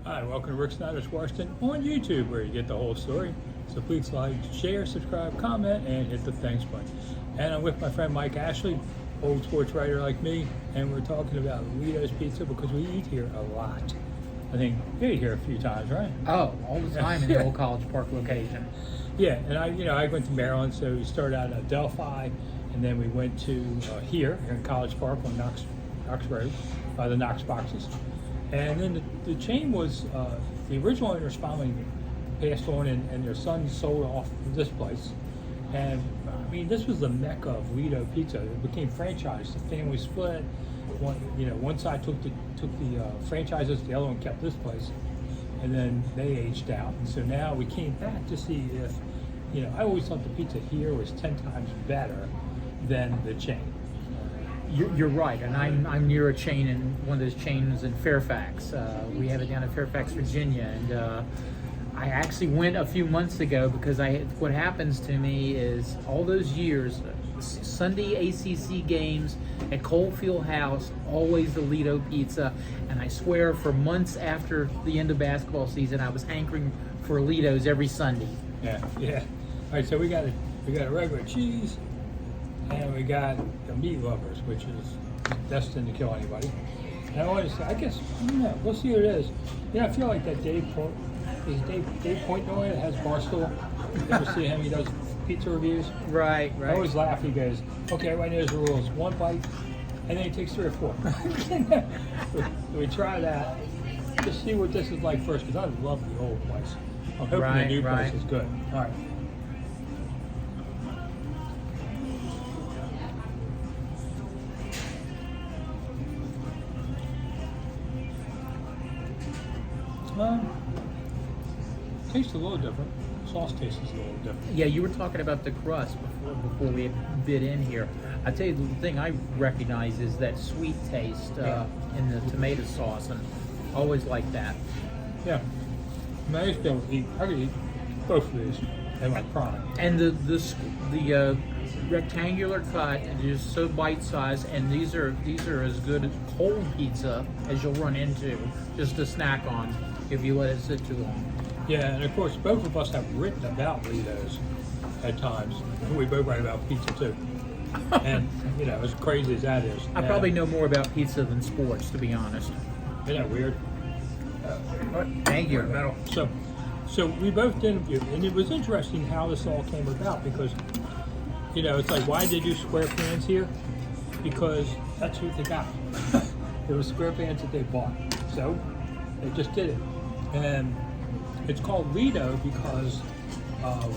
Hi, welcome to Rick Snider's Washington on YouTube, where you get the whole story. So please like, share, subscribe, comment, and hit the thanks button. And I'm with my friend Mike Ashley, old sports writer like me, and we're talking about Ledo's Pizza because we eat here a lot. I think you eat here a few times, right? Oh, all the time in the old College Park location. Yeah, and I went to Maryland, so we started out at Delphi, and then we went to here in College Park on Knox Road, by the Knox boxes. And then the chain was, the original owners finally passed on, and their son sold off this place. And I mean, this was the mecca of Ledo Pizza. It became franchised. The family split. One side took the franchises, the other one kept this place, and then they aged out. And so now we came back to see if, I always thought the pizza here was 10 times better than the chain. You're right, and I'm near a chain, in one of those chains in Fairfax. We have it down in Fairfax, Virginia, and I actually went a few months ago because what happens to me is all those years, Sunday ACC games at Coalfield House, always the Ledo Pizza, and I swear for months after the end of basketball season, I was hankering for Ledo's every Sunday. Yeah. All right, so we got a regular cheese, and we got the meat lovers, which is destined to kill anybody. And I want to say, I guess, we'll see what it is. I feel like that Dave Portnoy that has Barstool. You ever see him? He does pizza reviews. Right. I always laugh. He goes, "Okay, everybody knows the rules. One bite, and then he takes 3 or 4." So we try that. Just see what this is like first, because I love the old place. I'm hoping the new place is good. All right. Tastes a little different. Sauce tastes a little different. Yeah, you were talking about the crust before we bit in here. I tell you, the thing I recognize is that sweet taste in the tomato sauce, and always like that. Yeah, I used to be able to eat. I could eat both of these in my prime. And the rectangular cut is so bite sized, and these are as good as cold pizza as you'll run into just to snack on if you let it sit too long. Yeah, and of course, both of us have written about Ledo's at times. We both write about pizza too. And, as crazy as that is. I probably know more about pizza than sports, to be honest. Isn't that weird? Thank you. So we both did interview, and it was interesting how this all came about because, it's like, why did they do square pans here? Because that's what they got. It was square pans that they bought. So they just did it. And it's called Ledo because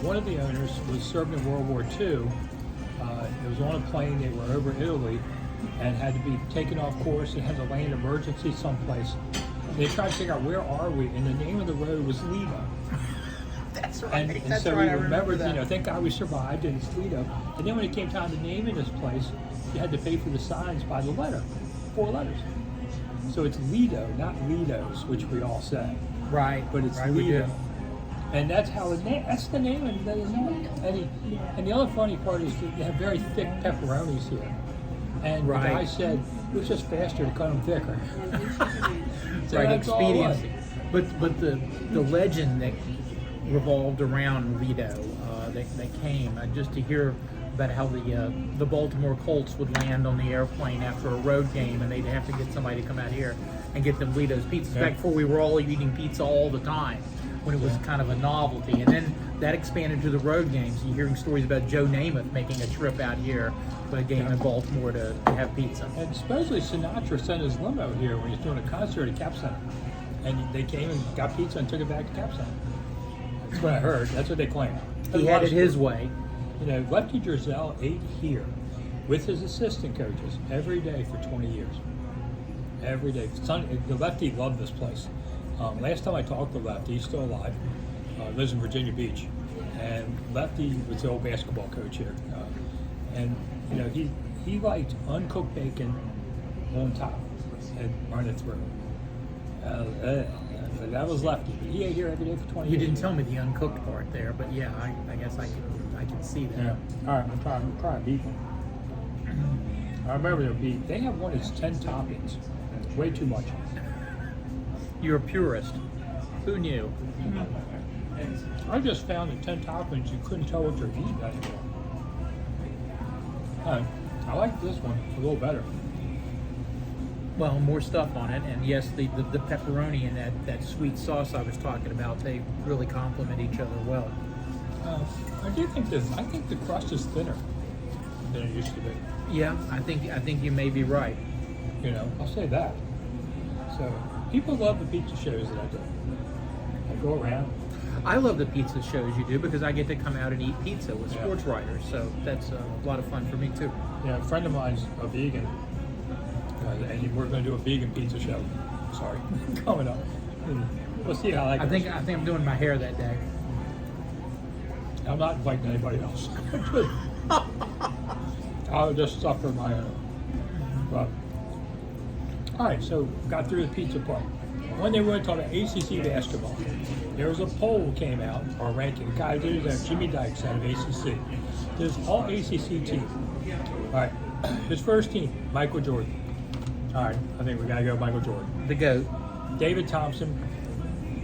one of the owners was served in World War II. It was on a plane. They were over Italy and had to be taken off course and had to land emergency someplace. They tried to figure out where are we, and the name of the road was Ledo. That's right. And so we remembered, thank God we survived, and it's Ledo. And then when it came time to naming this place, you had to pay for the signs by the letter, 4 letters. So it's Ledo, not Ledo's, which we all say. Right. But it's Ledo. And that's how that's the name of the name. And the other funny part is that they have very thick pepperonis here. And the guy said it was just faster to cut them thicker. So right, that's expediency. But the legend that revolved around Ledo, they came just to hear about how the Baltimore Colts would land on the airplane after a road game, and they'd have to get somebody to come out here and get them Ledo's pizzas. Back before we were all eating pizza all the time, when it was kind of a novelty, and then that expanded to the road games. You're hearing stories about Joe Namath making a trip out here for a game in Baltimore to have pizza. And supposedly Sinatra sent his limo here when he was doing a concert at Cap Center. And they came and got pizza and took it back to Cap Center. That's what I heard. That's what they claim. He had it his way. Lefty Drizel ate here with his assistant coaches every day for 20 years. Every day. The Lefty loved this place. Last time I talked to Lefty, he's still alive, lives in Virginia Beach. And Lefty was the old basketball coach here. He liked uncooked bacon on top and run it through. That was Lefty. He ate here every day for 20 years. You didn't tell me the uncooked part there, but yeah, I guess I can see that. Yeah. All right, I'm trying beef. I remember their beef. They have one that's 10 toppings. Way too much. You're a purist. Who knew? I just found that 10 toppings, you couldn't tell what you're eating anymore. I like this one a little better. Well, more stuff on it, and yes, the pepperoni and that sweet sauce I was talking about, they really complement each other well. I do think I think the crust is thinner than it used to be. Yeah, I think you may be right. You know, I'll say that. So people love the pizza shows that I do. I go around. I love the pizza shows you do because I get to come out and eat pizza with Yeah. sports writers, so that's a lot of fun for me too. Yeah, a friend of mine's a vegan, and we're going to do a vegan pizza show. Sorry, coming up. We'll see how that I goes. think I'm doing my hair that day. I'm not inviting anybody else. I'll just suffer my own. But, all right, so got through the pizza part. When they were talking about ACC basketball, there was a poll came out, or ranking. The guy did it, Jimmy Dykes out of ACC. There's all ACC team. All right, his first team, Michael Jordan. All right, I think we got to go Michael Jordan. The GOAT. David Thompson,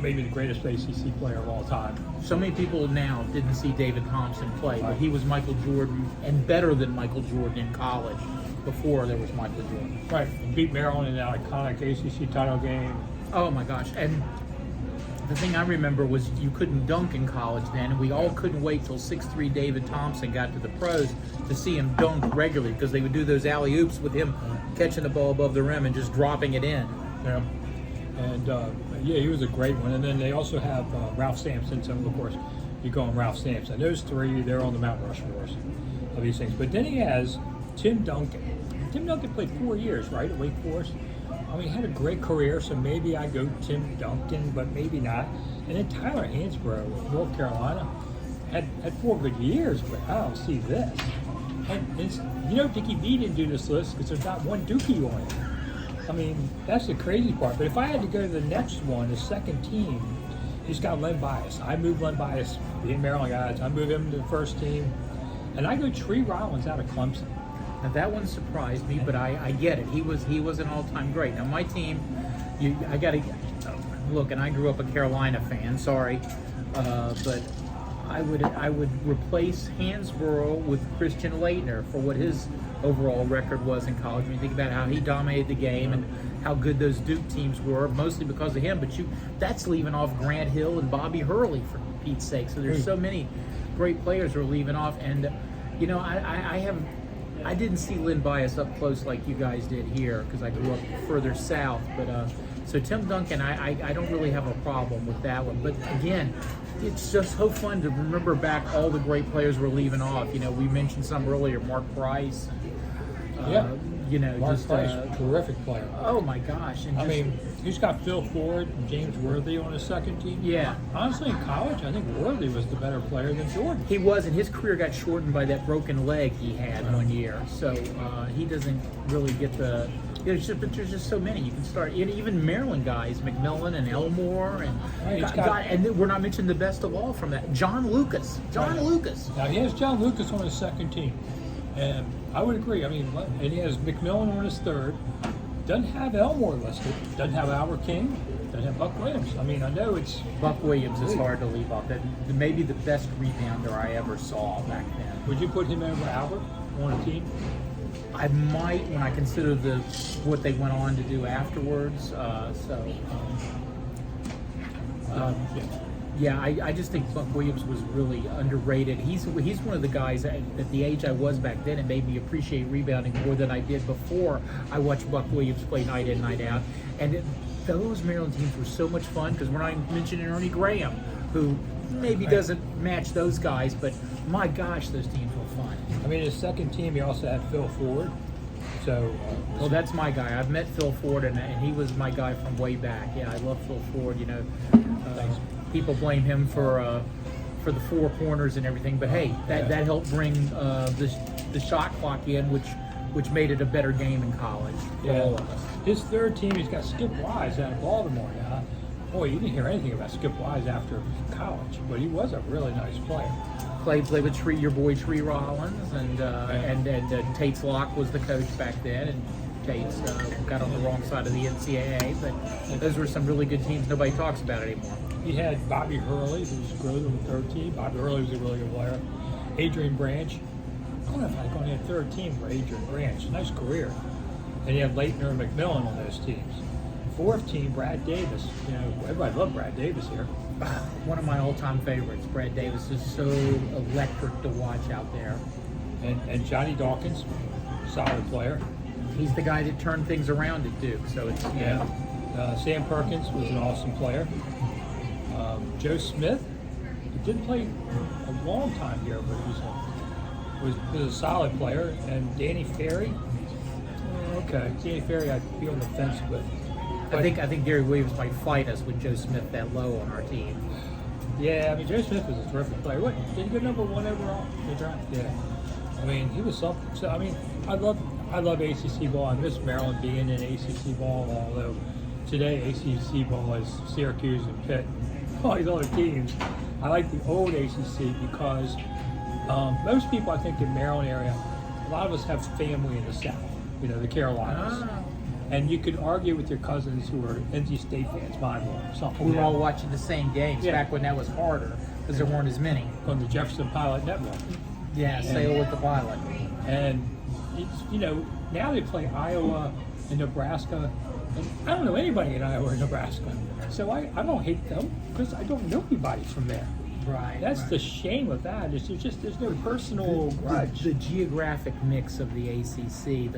maybe the greatest ACC player of all time. So many people now didn't see David Thompson play, but he was Michael Jordan and better than Michael Jordan in college before there was Michael Jordan. Right, and beat Maryland in that iconic ACC title game. Oh my gosh. And the thing I remember was you couldn't dunk in college then, and we all couldn't wait till 6'3" David Thompson got to the pros to see him dunk regularly because they would do those alley-oops with him catching the ball above the rim and just dropping it in. Yeah. And yeah, he was a great one. And then they also have Ralph Sampson. So of course, you go on Ralph Sampson. Those three, they're on the Mount Rushmore of these things. But then he has Tim Duncan. Tim Duncan played 4 years, right, at Wake Forest. I mean, he had a great career, so maybe I go Tim Duncan, but maybe not. And then Tyler Hansbrough of North Carolina had 4 good years, but I don't see this. And it's, you know, Dickie V didn't do this list because there's not one Dookie on it. I mean, that's the crazy part. But if I had to go to the next one, the second team, he's got Len Bias. I moved Len Bias, being Maryland guys. I moved him to the first team. And I go Tree Rollins out of Clemson. Now that one surprised me, but I get it. He was an all-time great. Now my team, I got to look, and I grew up a Carolina fan. Sorry, but I would replace Hansborough with Christian Leitner for what his overall record was in college. When you think about how he dominated the game and how good those Duke teams were, mostly because of him. But that's leaving off Grant Hill and Bobby Hurley for Pete's sake. So there's so many great players who are leaving off, and you know I didn't see Len Bias up close like you guys did here because I grew up further south. But so Tim Duncan, I don't really have a problem with that one. But again, it's just so fun to remember back all the great players we're leaving off. You know, we mentioned some earlier, Mark Price. Yeah. You know, Mark just Price, terrific player. oh my gosh! And I just, mean, he's got Phil Ford and James Worthy on his second team. yeah. Honestly, in college, I think Worthy was the better player than Jordan. He was, and his career got shortened by that broken leg he had one year. So he doesn't really get the. But there's just so many. You can start even Maryland guys, McMillan and Elmore, and Right, and then we're not mentioning the best of all from that, John Lucas. John Lucas. Now he has John Lucas on his second team, and I would agree. I mean, and he has McMillan on his third. Doesn't have Elmore listed. Doesn't have Albert King. Doesn't have Buck Williams. I mean, I know it's Buck Williams is hard to leave off. That maybe the best rebounder I ever saw back then. Would you put him over Albert on a team? I might when I consider what they went on to do afterwards. Yeah, I just think Buck Williams was really underrated. He's one of the guys at the age I was back then, it made me appreciate rebounding more than I did before I watched Buck Williams play night in, night out. And those Maryland teams were so much fun because we're not even mentioning Ernie Graham, who maybe doesn't match those guys, but my gosh, those teams were fun. I mean, his second team, he also had Phil Ford. So, Well, that's my guy. I've met Phil Ford, and he was my guy from way back. Yeah, I love Phil Ford. You know, people blame him for the four corners and everything, but hey, that helped bring the shot clock in, which made it a better game in college for all of us. His third team, he's got Skip Wise out of Baltimore now. Boy, you didn't hear anything about Skip Wise after college, but he was a really nice player. Played with your boy Tree Rollins, and Tate's Lock was the coach back then, and Tates got on the wrong side of the NCAA, but those were some really good teams. Nobody talks about it anymore. You had Bobby Hurley, who was growing on the third team. Bobby Hurley was a really good player. Adrian Branch. I don't know if I only had third team for Adrian Branch. Nice career. And you had Leitner and McMillan on those teams. Fourth team, Brad Davis. You know, everybody loved Brad Davis here. One of my all-time favorites. Brad Davis is so electric to watch out there. And Johnny Dawkins, solid player. He's the guy that turned things around at Duke. So it's Sam Perkins was an awesome player. Joe Smith, he didn't play a long time here, but was a solid player. And Danny Ferry, okay, Danny Ferry I'd be on the fence with. I think Gary Williams might fight us with Joe Smith that low on our team. Yeah, I mean Joe Smith was a terrific player. What, did he go number 1 overall? Yeah. I mean he was something. So I mean I love ACC ball. I miss Maryland being in ACC ball, although today ACC ball is Syracuse and Pitt. All these other teams. I like the old ACC because most people, I think, in Maryland area, a lot of us have family in the South. You know, the Carolinas, and you could argue with your cousins who are NC State fans, mine were, or something. We were all watching the same games back when that was harder because there weren't as many on the Jefferson Pilot Network. Yeah, sail with the pilot. And you know, now they play Iowa and Nebraska. And I don't know anybody in Iowa or Nebraska. So I don't hate them because I don't know anybody from there. Right. That's the shame of that. There's no personal grudge. The geographic mix of the ACC,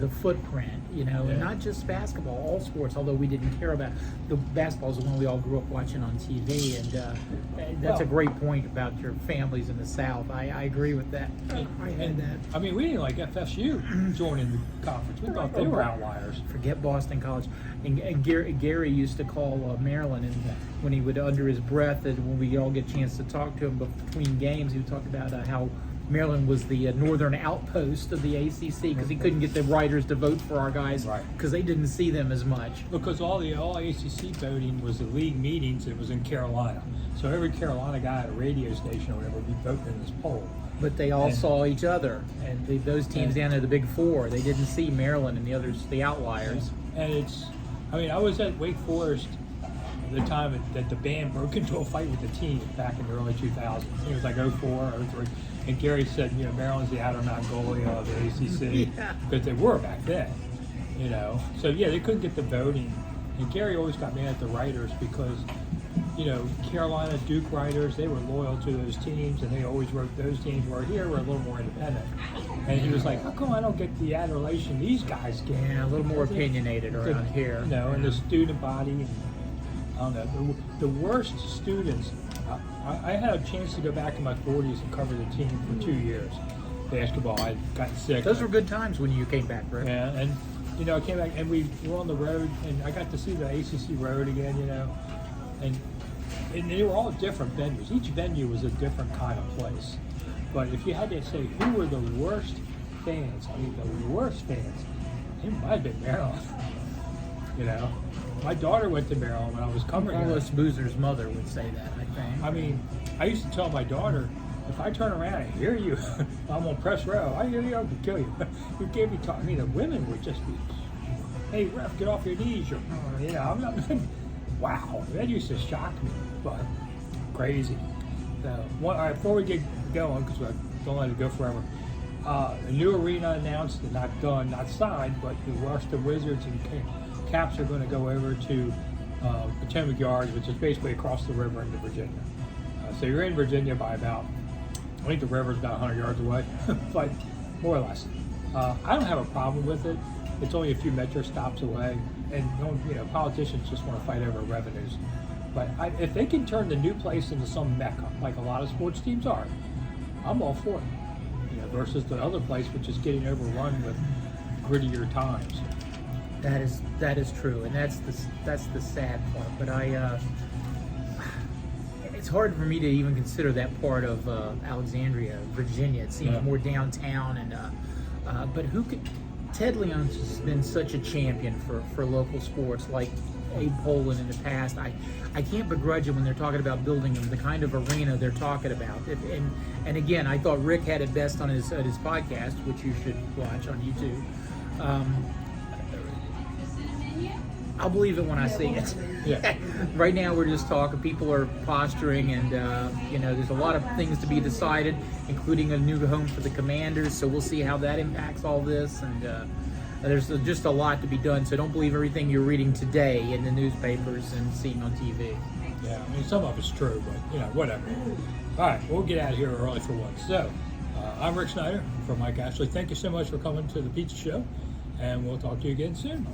the footprint, you know, and not just basketball, all sports, although we didn't care about the basketball is the one we all grew up watching on TV. And that's a great point about your families in the South. I agree with that. I had that. I mean, we didn't like FSU joining the conference. We thought they were outliers. Forget Boston College. And Gary used to call Maryland, and when he would, under his breath, and when we all get a chance to talk to him between games, he would talk about how Maryland was the northern outpost of the ACC because he couldn't get the writers to vote for our guys because they didn't see them as much. Because all ACC voting was the league meetings. It was in Carolina, so every Carolina guy at a radio station or whatever would be voting in this poll. But they all saw each other, and those teams down there, the Big Four, they didn't see Maryland and the others, the outliers. And I mean, I was at Wake Forest the time that the band broke into a fight with the team back in the early 2000s. It was like 04, 03. And Gary said, you know, Maryland's the outer Mongolia of the ACC, because they were back then, you know. So, yeah, they couldn't get the voting. And Gary always got mad at the writers because, you know, Carolina, Duke writers, they were loyal to those teams, and they always wrote those teams. Where here, we're a little more independent. And he was like, how come I don't get the adulation these guys get? Yeah, a little more opinionated around here. You know, and the student body, I don't know, the worst students. I had a chance to go back in my 40s and cover the team for 2 years. Basketball, I got sick. Those were good times when you came back, Rick. Yeah, and, you know, I came back and we were on the road, and I got to see the ACC road again, you know. And they were all different venues. Each venue was a different kind of place. But if you had to say who were the worst fans, I mean the worst fans, it might have been Maryland. You know, my daughter went to Maryland when I was covering her. Carlos Boozer's mother would say that, I think. I mean, I used to tell my daughter, if I turn around and hear you, I'm on press row. I hear you, I could kill you. You gave me talk. I mean, the women would just be, hey, ref, get off your knees. You know, I'm not. Wow, that used to shock me, but crazy. So, all right, before we get going, because I don't let it go forever, a new arena announced, and not done, not signed, but the Washington Wizards and Caps are going to go over to Potomac Yards, which is basically across the river into Virginia. So you're in Virginia by about, I think the river's about 100 yards away, but more or less. I don't have a problem with it. It's only a few metro stops away, and you know, politicians just want to fight over revenues. But if they can turn the new place into some mecca, like a lot of sports teams are, I'm all for it. You know, versus the other place, which is getting overrun with grittier times. That is true, and that's the sad part. But it's hard for me to even consider that part of Alexandria, Virginia. It seems more downtown, and but who could? Ted Leon's has been such a champion for local sports, like Abe Poland in the past. I can't begrudge him when they're talking about building the kind of arena they're talking about. And again, I thought Rick had it best on his podcast, which you should watch on YouTube. I'll believe it when I see it. Yeah. Right now, we're just talking. People are posturing, and there's a lot of things to be decided, including a new home for the Commanders. So we'll see how that impacts all this, and there's just a lot to be done. So don't believe everything you're reading today in the newspapers and seeing on TV. Yeah, I mean, some of it's true, but, whatever. All right, we'll get out of here early for once. So, I'm Rick Snider for Mike Ashley. Thank you so much for coming to the Pizza Show, and we'll talk to you again soon.